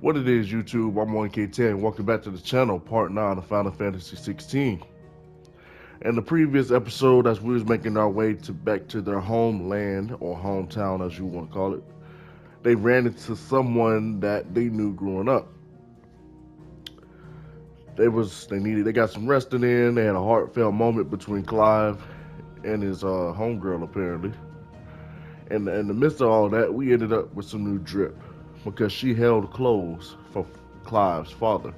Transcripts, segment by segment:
What it is, YouTube? I'm 1K10. Welcome back to the channel, part 9 of Final Fantasy XVI. In the previous episode, as we was making our way back to their homeland, or hometown as you want to call it, they ran into someone that they knew growing up. They got some resting in. They had a heartfelt moment between Clive and his homegirl apparently. And in the midst of all that, we ended up with some new drip because she held clothes for Clive's father.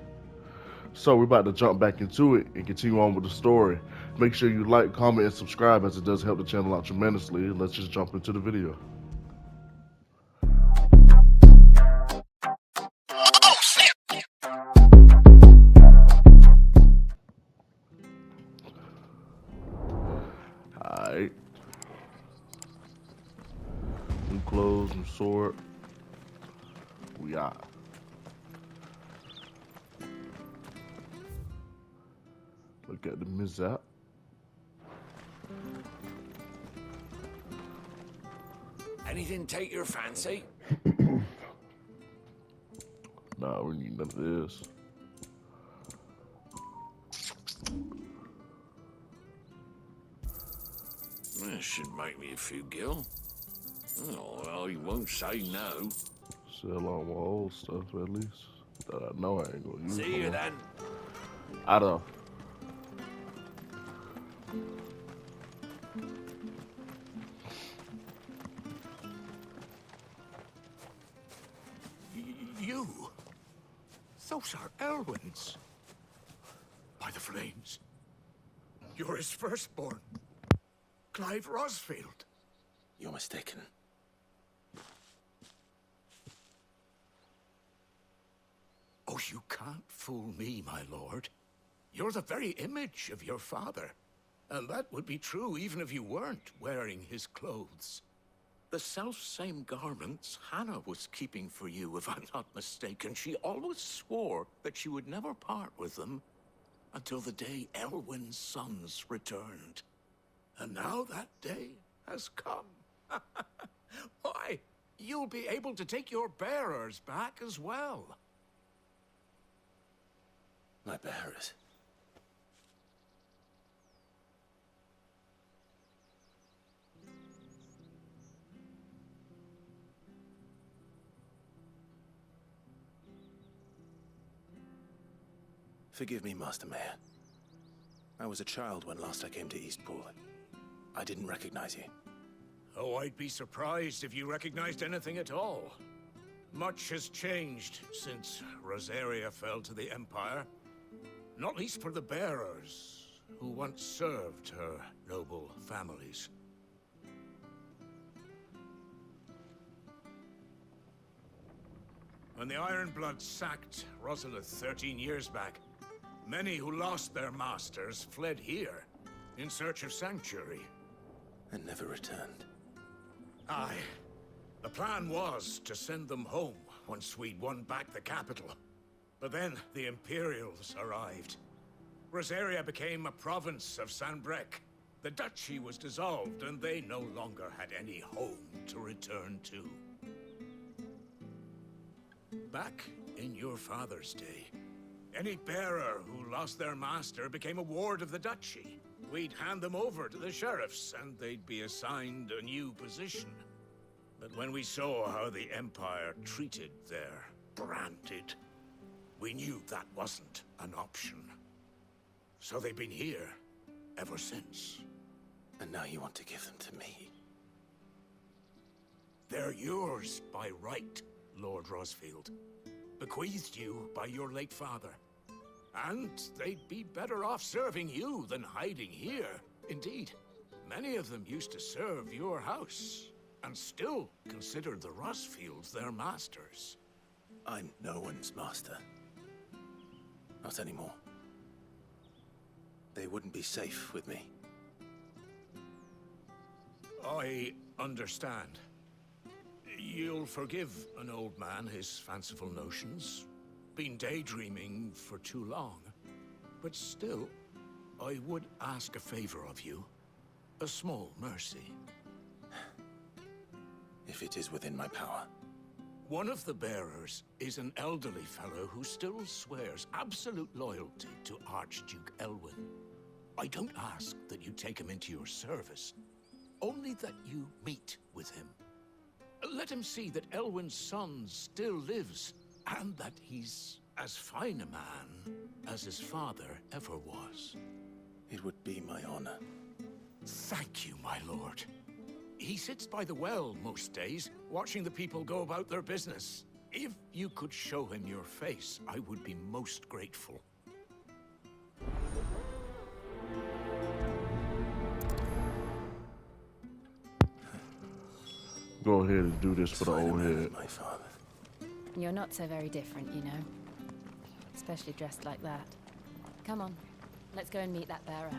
So we're about to jump back into it and continue on with the story. Make sure you like, comment, and subscribe as it does help the channel out tremendously. Let's just jump into the video. Alright. New clothes, new sword. We are. Look at the mishap. Anything take your fancy? Nah, we need none of this. This should make me a few gil. Oh, well, you won't say no. Sell all my old stuff at least. That I know I ain't gonna use. See you then. I don't. You? Those are Elwyn's. By the flames. You're his firstborn. Clive Rosfield. You're mistaken. Oh, you can't fool me, my lord. You're the very image of your father. And that would be true even if you weren't wearing his clothes. The self-same garments Hannah was keeping for you, if I'm not mistaken. She always swore that she would never part with them until the day Elwyn's sons returned. And now that day has come. Why, you'll be able to take your bearers back as well. My bearers. Forgive me, Master Mayor. I was a child when last I came to Eastpool. I didn't recognize you. Oh, I'd be surprised if you recognized anything at all. Much has changed since Rosaria fell to the Empire. Not least for the bearers, who once served her noble families. When the Ironbloods sacked Rosalith 13 years back, many who lost their masters fled here in search of sanctuary. And never returned. Aye. The plan was to send them home once we'd won back the capital. But then the Imperials arrived. Rosaria became a province of Sanbreque. The duchy was dissolved, and they no longer had any home to return to. Back in your father's day, any bearer who lost their master became a ward of the duchy. We'd hand them over to the sheriffs, and they'd be assigned a new position. But when we saw how the Empire treated their branded, we knew that wasn't an option. So they've been here ever since. And now you want to give them to me? They're yours by right, Lord Rosfield. Bequeathed you by your late father. And they'd be better off serving you than hiding here. Indeed, many of them used to serve your house, and still considered the Rosfields their masters. I'm no one's master. Not anymore. They wouldn't be safe with me. I understand. You'll forgive an old man his fanciful notions. Been daydreaming for too long. But still, I would ask a favor of you. A small mercy. If it is within my power. One of the bearers is an elderly fellow who still swears absolute loyalty to Archduke Elwyn. I don't ask that you take him into your service, only that you meet with him. Let him see that Elwyn's son still lives, and that he's as fine a man as his father ever was. It would be my honor. Thank you, my lord. He sits by the well most days, watching the people go about their business. If you could show him your face, I would be most grateful. Go ahead and do this for the Fine old man, head. my father. You're not so very different, you know. Especially dressed like that. Come on, let's go and meet that bearer.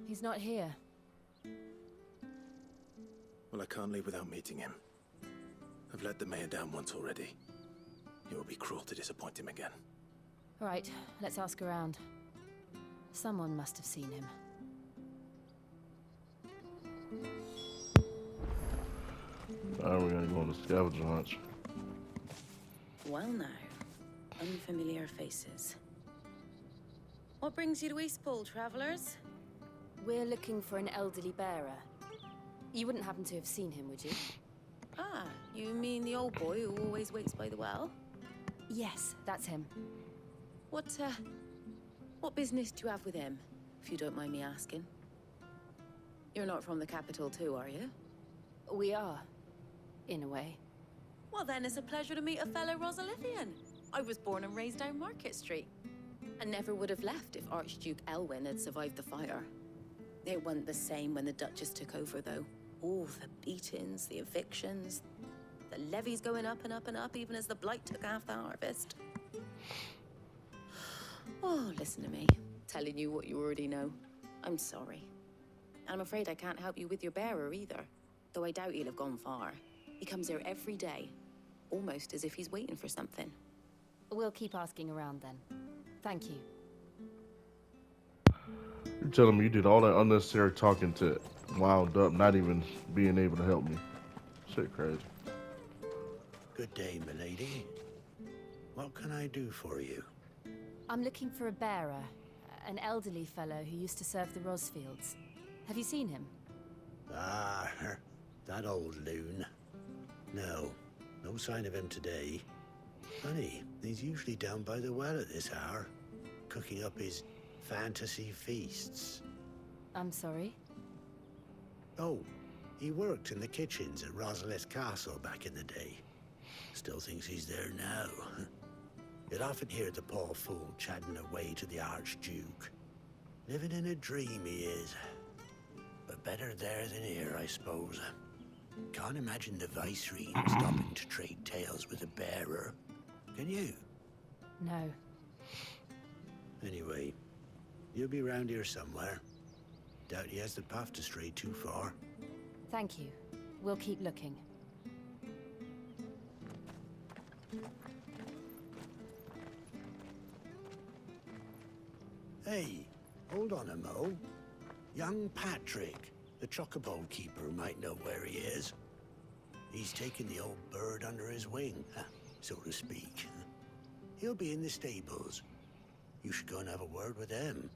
He's not here. Well, I can't leave without meeting him. I've let the mayor down once already. It would be cruel to disappoint him again. All right, let's ask around. Someone must have seen him. Now we're gonna go on the scavenger hunt. Well now, unfamiliar faces. What brings you to Eastpool, travelers? We're looking for an elderly bearer. You wouldn't happen to have seen him, would you? Ah, you mean the old boy who always waits by the well? Yes, that's him. What business do you have with him, if you don't mind me asking? You're not from the capital too, are you? We are, in a way. Well then, it's a pleasure to meet a fellow Rosalithian. I was born and raised down Market Street. And never would have left if Archduke Elwyn had survived the fire. It wasn't the same when the Duchess took over, though. Oh, the beatings, the evictions, the levies going up and up and up, even as the blight took half the harvest. Oh, listen to me, telling you what you already know. I'm sorry. I'm afraid I can't help you with your bearer either, though I doubt he'll have gone far. He comes here every day, almost as if he's waiting for something. We'll keep asking around then. Thank you. You're telling me you did all that unnecessary talking to wound up, not even being able to help me. Shit crazy. Good day, milady. What can I do for you? I'm looking for a bearer, an elderly fellow who used to serve the Rosfields. Have you seen him? Ah, that old loon. No sign of him today. Funny, he's usually down by the well at this hour, cooking up his fantasy feasts. I'm sorry? Oh, he worked in the kitchens at Rosalith Castle back in the day. Still thinks he's there now. You'd often hear the poor fool chatting away to the Archduke. Living in a dream he is. But better there than here, I suppose. Can't imagine the Viceroy stopping to trade tales with a bearer. Can you? No. Anyway, you'll be round here somewhere. Doubt he has the path to stray too far. Thank you. We'll keep looking. Hey, hold on a mo. Young Patrick, the chocobo keeper, might know where he is. He's taken the old bird under his wing, so to speak. He'll be in the stables. You should go and have a word with him.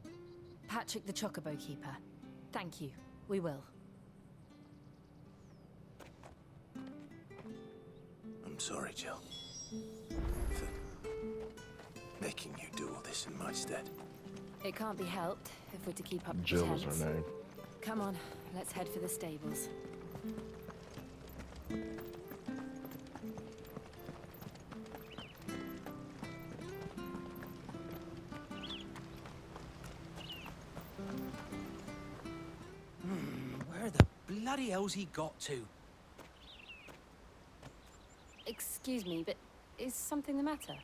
Patrick the Chocobo Keeper. Thank you. We will. I'm sorry, Jill. For making you do all this in my stead. It can't be helped if we're to keep up the Jill is pretense. her name. Come on, let's head for the stables. Where the bloody hell's he got to? Excuse me, but is something the matter?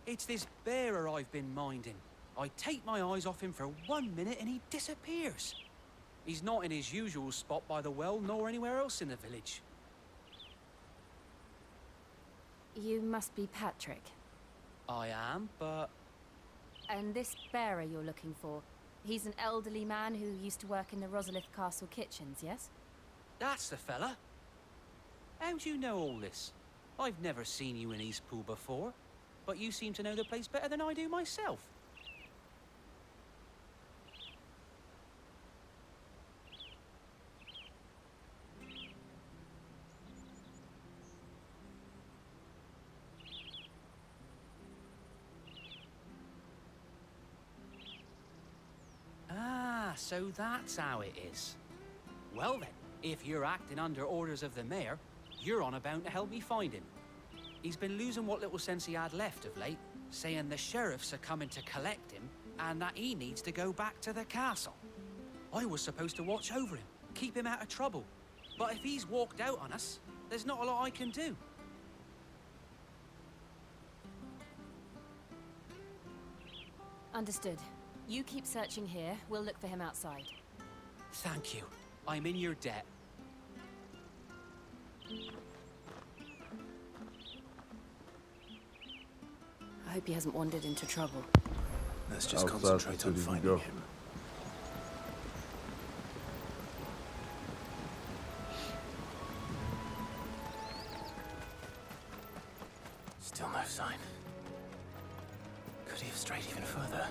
It's this bearer I've been minding. I take my eyes off him for 1 minute and he disappears. He's not in his usual spot by the well, nor anywhere else in the village. You must be Patrick. I am, but... And this bearer you're looking for, he's an elderly man who used to work in the Rosalith Castle kitchens, yes? That's the fella. How do you know all this? I've never seen you in Eastpool before, but you seem to know the place better than I do myself. Ah, so that's how it is. Well then, if you're acting under orders of the mayor, you're on about to help me find him. He's been losing what little sense he had left of late, saying the sheriffs are coming to collect him and that he needs to go back to the castle. I was supposed to watch over him, keep him out of trouble. But if he's walked out on us, there's not a lot I can do. Understood. You keep searching here, we'll look for him outside. Thank you. I'm in your debt. I hope he hasn't wandered into trouble. Let's just Outside concentrate the on city we finding go. him. Still no sign. Could he have strayed even further?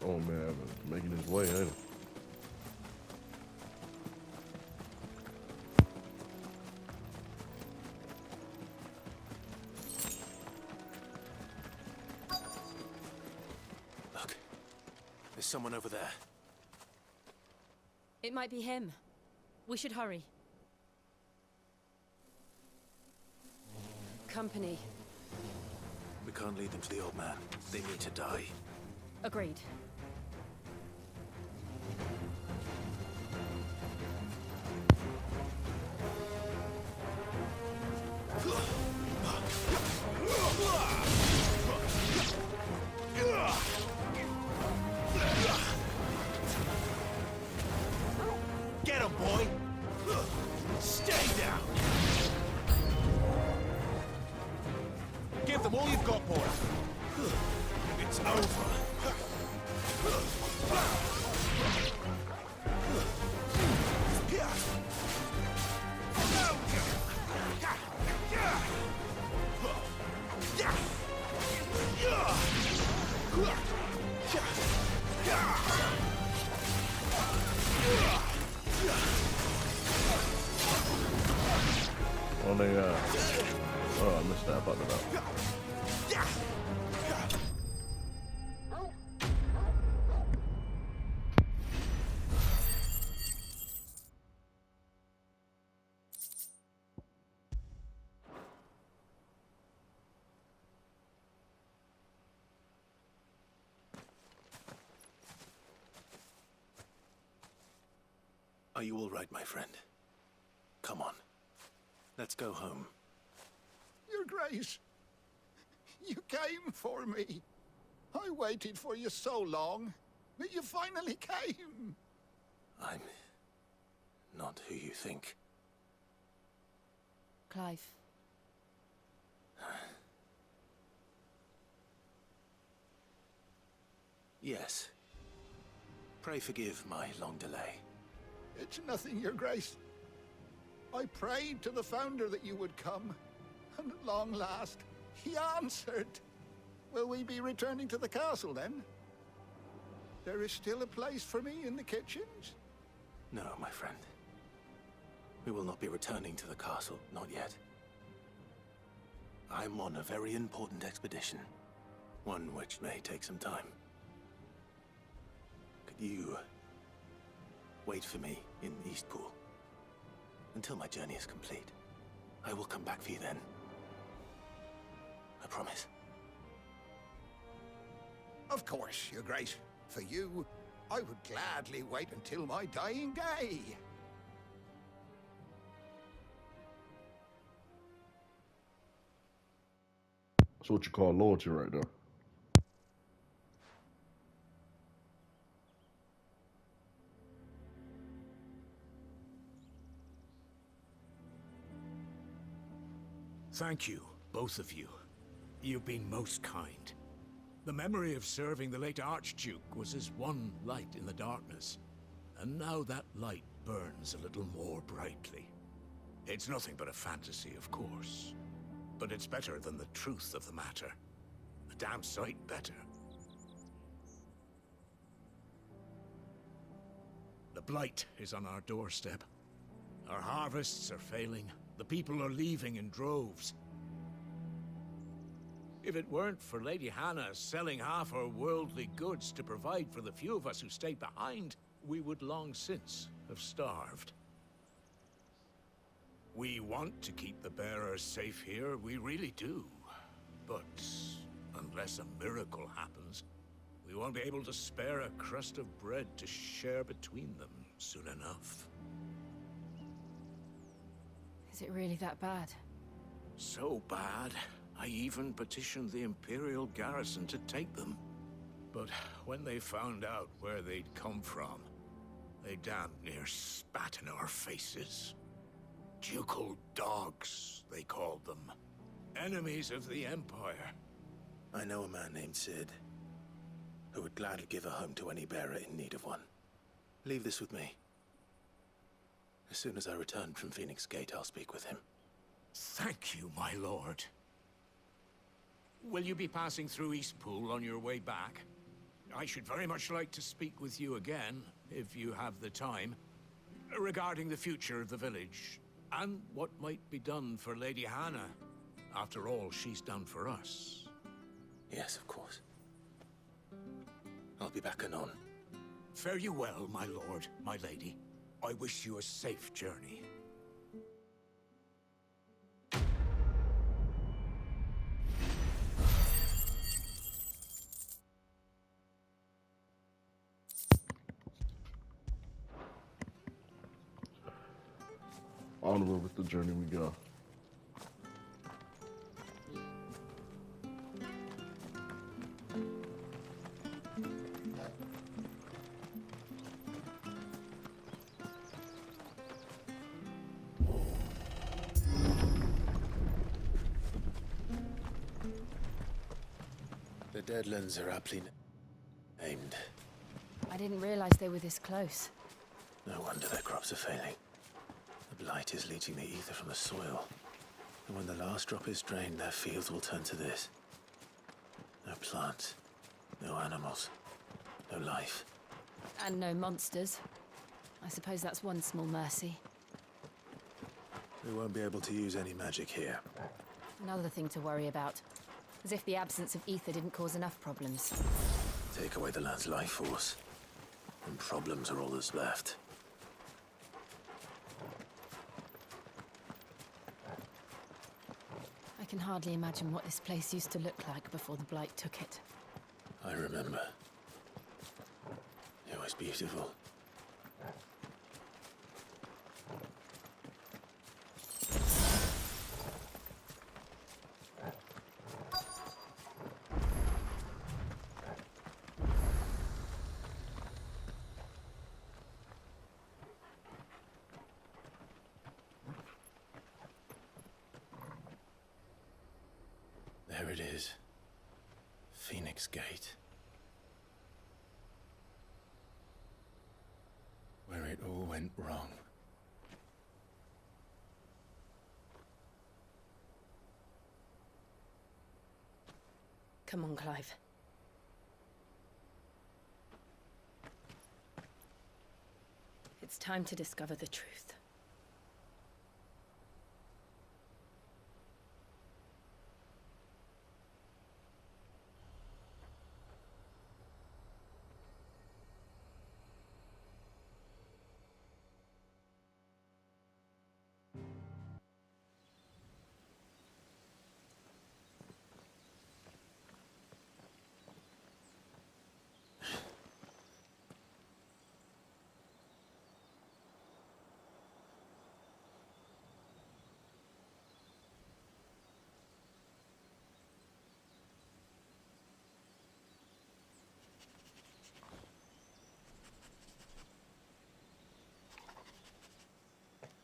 Oh man, making his way, ain't he? Look, there's someone over there. It might be him. We should hurry. Company. We can't lead them to the old man. They need to die. Agreed. Get him, boy! Stay down! Give them all you've got, boy! It's over. Oh, they, oh, I missed that button up. Are you all right, my friend? Come on. Let's go home. Your Grace, you came for me. I waited for you so long, but you finally came. I'm not who you think. Clive. Yes. Pray forgive my long delay. It's nothing, Your Grace. I prayed to the Founder that you would come, and at long last, he answered. Will we be returning to the castle, then? There is still a place for me in the kitchens? No, my friend. We will not be returning to the castle, not yet. I'm on a very important expedition, one which may take some time. Could you wait for me in Eastpool until my journey is complete? I will come back for you then. I promise. Of course, Your Grace. For you, I would gladly wait until my dying day. That's what you call loyalty right there. Thank you, both of you. You've been most kind. The memory of serving the late Archduke was as one light in the darkness, and now that light burns a little more brightly. It's nothing but a fantasy, of course, but it's better than the truth of the matter. A damn sight better. The blight is on our doorstep. Our harvests are failing. The people are leaving in droves. If it weren't for Lady Hannah selling half her worldly goods to provide for the few of us who stayed behind, we would long since have starved. We want to keep the bearers safe here, we really do. But unless a miracle happens, we won't be able to spare a crust of bread to share between them soon enough. Is it really that bad? So bad, I even petitioned the Imperial garrison to take them. But when they found out where they'd come from, they damn near spat in our faces. Ducal dogs, they called them. Enemies of the Empire. I know a man named Sid, who would gladly give a home to any bearer in need of one. Leave this with me. As soon as I return from Phoenix Gate, I'll speak with him. Thank you, my lord. Will you be passing through Eastpool on your way back? I should very much like to speak with you again, if you have the time, regarding the future of the village, and what might be done for Lady Hannah, after all she's done for us. Yes, of course. I'll be back anon. Fare you well, my lord, my lady. I wish you a safe journey. Onward with the journey we go. The Deadlands are aptly named. I didn't realize they were this close. No wonder their crops are failing. The blight is leaching the ether from the soil. And when the last drop is drained, their fields will turn to this. No plants, no animals, no life. And no monsters. I suppose that's one small mercy. We won't be able to use any magic here. Another thing to worry about. As if the absence of ether didn't cause enough problems. Take away the land's life force, and problems are all that's left. I can hardly imagine what this place used to look like before the blight took it. I remember. It was beautiful. There it is. Phoenix Gate. Where it all went wrong. Come on, Clive. It's time to discover the truth.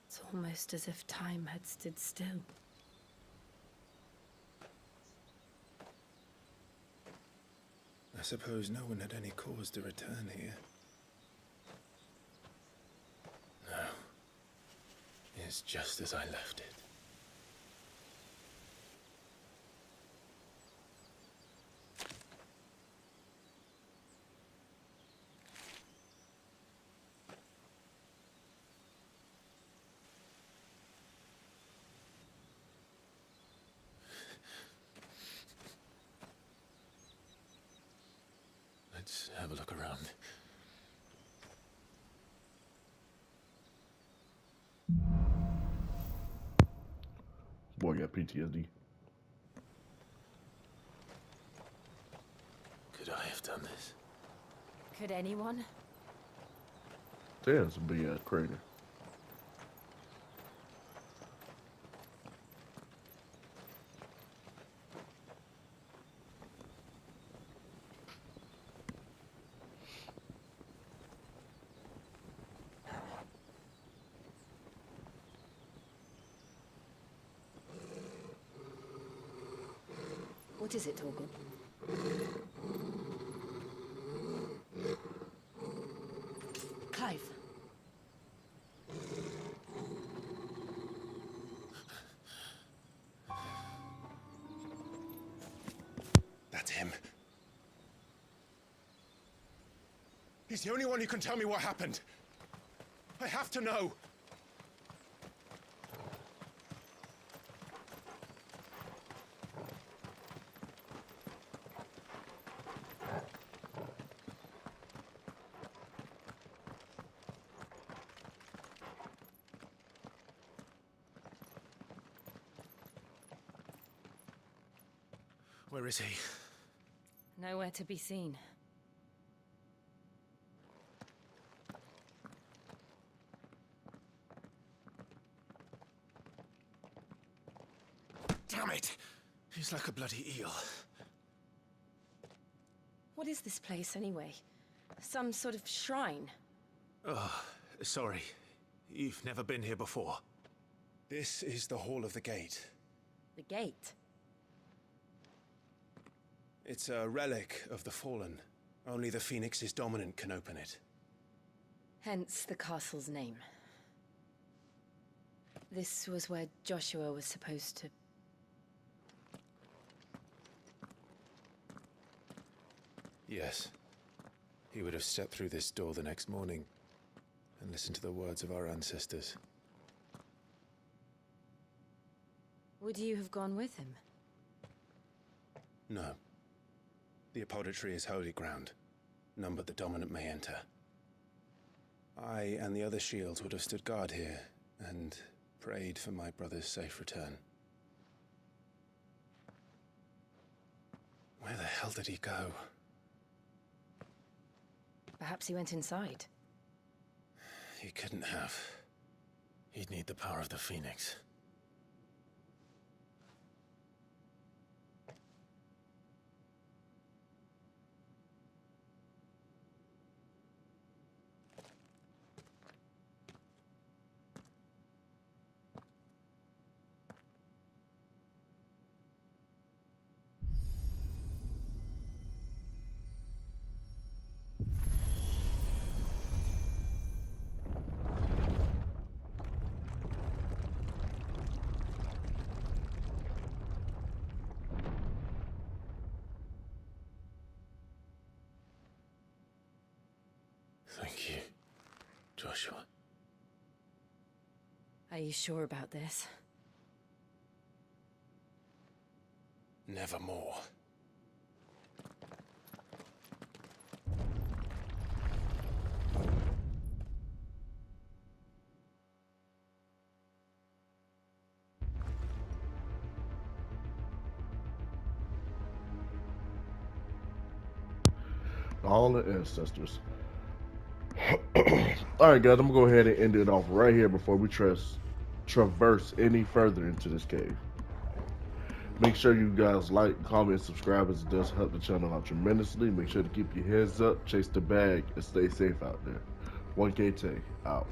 It's almost as if time had stood still. suppose no one had any cause to return here. No. It's just as I left it. Let's have a look around. Boy got PTSD. Could I have done this? Could anyone? Damn, it's a big ass crater. What is it, Torgal? Clive. That's him. He's the only one who can tell me what happened. I have to know. Where is he? Nowhere to be seen. Damn it! He's like a bloody eel. What is this place, anyway? Some sort of shrine? Oh, sorry. You've never been here before. This is the Hall of the Gate. The gate? It's a relic of the Fallen. Only the Phoenix's dominant can open it. Hence the castle's name. This was where Joshua was supposed to... Yes. He would have stepped through this door the next morning and listened to the words of our ancestors. Would you have gone with him? No. The apodatory is holy ground. None but the dominant may enter. I and the other shields would have stood guard here and prayed for my brother's safe return. Where the hell did he go? Perhaps he went inside. He couldn't have. He'd need the power of the Phoenix. Thank you, Joshua. Are you sure about this? Nevermore. All the ancestors. Alright guys, I'm gonna go ahead and end it off right here before we traverse any further into this cave. Make sure you guys like, comment, and subscribe, as it does help the channel out tremendously. Make sure to keep your heads up, chase the bag, and stay safe out there. 1K Tay, out.